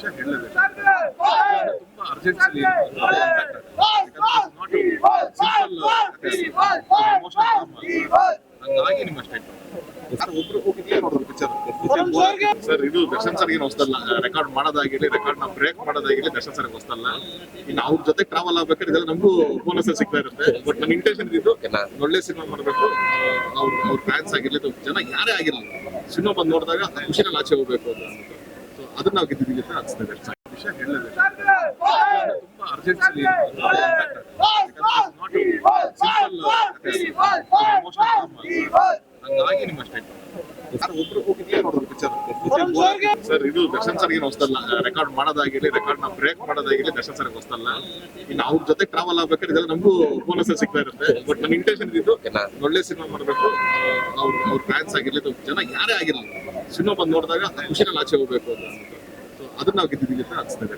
ವಿಷಯ ಹೇಳಲೇಬೇಕು. ತುಂಬಾ ಅರ್ಜೆನ್ಸಿ ಹಂಗಾಗಿ ನಿಮ್ಮ ಸ್ಟೇಟ್ಮೆಂಟ್ ಒಬ್ರು ಹೋಗಿದ್ಯಾ ನೋಡೋದು ಪಿಕ್ಚರ್ ಸರ್. ಇದು ದರ್ಶನ್ ಸರ್ ಏನು ಹೊಸದಲ್ಲ, ರೆಕಾರ್ಡ್ ಮಾಡೋದಾಗಿರ್ಲಿ, ರೆಕಾರ್ಡ್ ನ ಬ್ರೇಕ್ ಮಾಡೋದಾಗಿರ್ಲಿ ದರ್ಶನ್ ಸರ್ ಹೊಸದಲ್ಲ. ಇನ್ನು ಅವ್ರ ಜೊತೆ ಟ್ರಾವೆಲ್ ಆಗ್ಬೇಕಾದ್ರೆ ಇದೆಲ್ಲ ನಮಗೂ ಬೋನಸ್ ಸಿಗ್ತಾ ಇರುತ್ತೆ. ಬಟ್ ನನ್ನ ಇಂಟೆನ್ಷನ್ ಇದ್ದು ಒಳ್ಳೆ ಸಿನಿಮಾ ಮಾಡಬೇಕು. ಅವ್ರ ಫ್ಯಾನ್ಸ್ ಆಗಿರ್ಲಿ, ಜನ ಯಾರೇ ಆಗಿರಲಿ, ಸಿನಿಮಾ ಬಂದು ನೋಡಿದಾಗ ಖುಷಿನಲ್ಲಿ ಆಚೆ ಹೋಗ್ಬೇಕು ಅಂತ ಅನ್ಸುತ್ತೆ. ಸೊ ಅದನ್ನ ನಾವು ಗೆದ್ದಿದ್ದೀವಿ ಅಂತ ಅನ್ಸ್ತದೆ. ವಿಷಯ ಹೇಳಲೇಬೇಕು. ತುಂಬಾ ಅರ್ಜೆನ್ಸಿ ಹಂಗಾಗಿ ನಿಮ್ಮ ಸ್ಟೇಟ್ಮೆಂಟ್ ಒಬ್ರು ಹೋಗಿದ್ಯಾ ನೋಡೋದು ಪಿಕ್ಚರ್ ಸರ್. ಇದು ದರ್ಶನ್ ಸರ್ ಏನು ಹೊಸದಲ್ಲ, ರೆಕಾರ್ಡ್ ಮಾಡೋದಾಗಿರ್ಲಿ, ರೆಕಾರ್ಡ್ ನ ಬ್ರೇಕ್ ಮಾಡೋದಾಗಿರ್ಲಿ ದರ್ಶನ್ ಸರ್ ಹೊಸದಲ್ಲ. ಇನ್ನು ಅವ್ರ ಜೊತೆ ಟ್ರಾವೆಲ್ ಆಗ್ಬೇಕಾದ್ರೆ ಇದೆಲ್ಲ ನಮಗೂ ಬೋನಸ್ ಸಿಗ್ತಾ ಇರುತ್ತೆ. ಬಟ್ ನನ್ನ ಇಂಟೆನ್ಷನ್ ಇದ್ದು ಒಳ್ಳೆ ಸಿನಿಮಾ ಮಾಡಬೇಕು. ಅವ್ರ ಫ್ಯಾನ್ಸ್ ಆಗಿರ್ಲಿ, ಜನ ಯಾರೇ ಆಗಿರಲಿ, ಸಿನಿಮಾ ಬಂದು ನೋಡಿದಾಗ ಖುಷಿನಲ್ಲಿ ಆಚೆ ಹೋಗ್ಬೇಕು ಅಂತ ಅನ್ಸುತ್ತೆ. ಸೊ ಅದನ್ನ ನಾವು ಗೆದ್ದಿದ್ದೀವಿ ಅಂತ ಅನ್ಸ್ತದೆ.